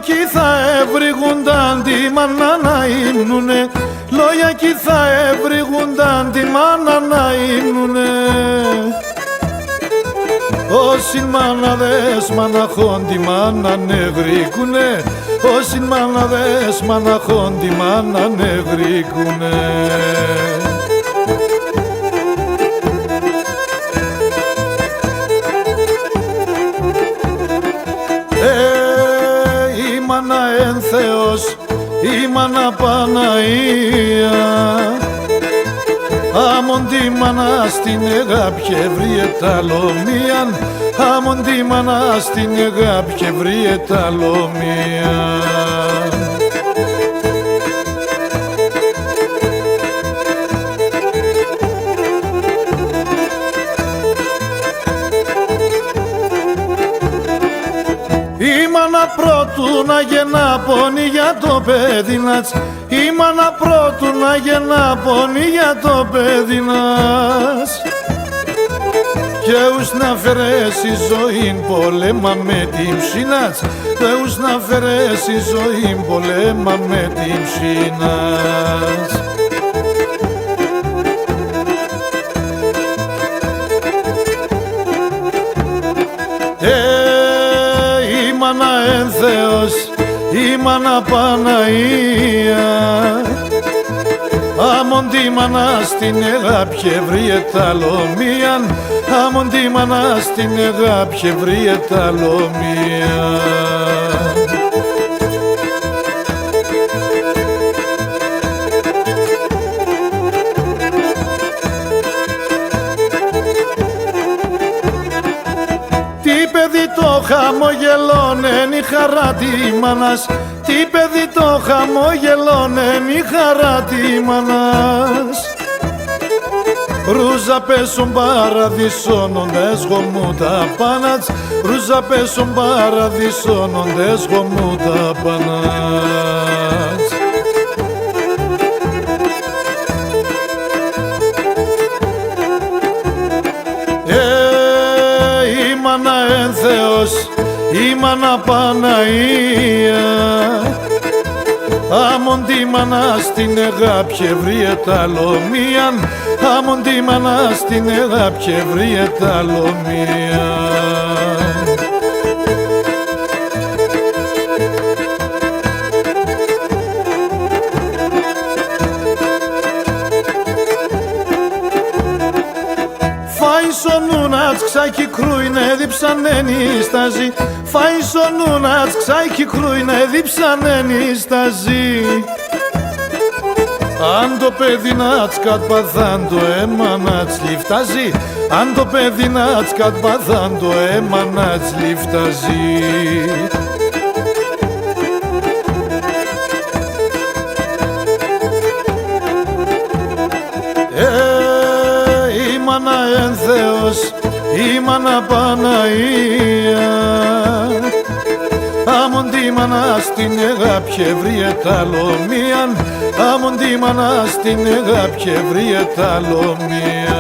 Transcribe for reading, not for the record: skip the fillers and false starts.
Κι θα έβριγουνταν τη μάνα να ύμνουνε, λόγια κι θα έβριγουνταν τη μάνα να ύμνουνε. Όσοι μάναδες μαναχών τη μάνα νεγρίκουνε, όσοι μάναδες μαναχών τη μάνα νεγρίκουνε. Η μάνα εν Θεός, η μάνα Παναία, άμον τη μάνα στην αγάπη βρύε τα λομίαν, άμον τη μάνα στην αγάπη βρύε τα λομίαν. Η μάνα πρώτου να γεννά πόνη για το παιδί νατς, η μάνα πρώτου να γεννά πόνη για το παιδί νατς. Και ους να φερέσει ζωήν πολέμα με την ψινάτς, και ους να φερέσει ζωήν πολέμα με την ψινάτς. Η μάνα εν Θεός, η μάνα Παναία, άμον τη μάνα στην αγάπη βρύε τα λομίαν, άμον τη μάνα στην αγάπη βρύε τα λομίαν. Τι παιδί το χαμογελώνεν η χαρά τη μάνας, τι παιδί το χαμογελώνεν η χαρά τη μάνας. Ρούζα πέσουν παραδεισώνοντες γομού τα πάνατς, ρούζα πέσουν παραδεισώνοντες γομού τα πάνατς. Η μάνα εν Θεός, η μάνα Παναία, άμον τη μάνα στην αγάπη βρύε τα λομίαν, άμον τη μάνα στην αγάπη βρύε τα λομίαν. Φάισονούνατς ξάκι κρούινε διψανένη σταζή, φάισονούνατς ξάκι κρούινε διψανένη σταζή. Αν το παιδί νατς κατ' παθάν το αίμα νατς λιφτάζει, αν το παιδί νατς κατ' παθάν το αίμα νατς λιφτάζει. Η μάνα εν Θεός, η μάνα Παναία, άμον τη μάνα στην αγάπη βρύε τα λομίαν, άμον τη μάνα στην αγάπη βρύε τα λομίαν.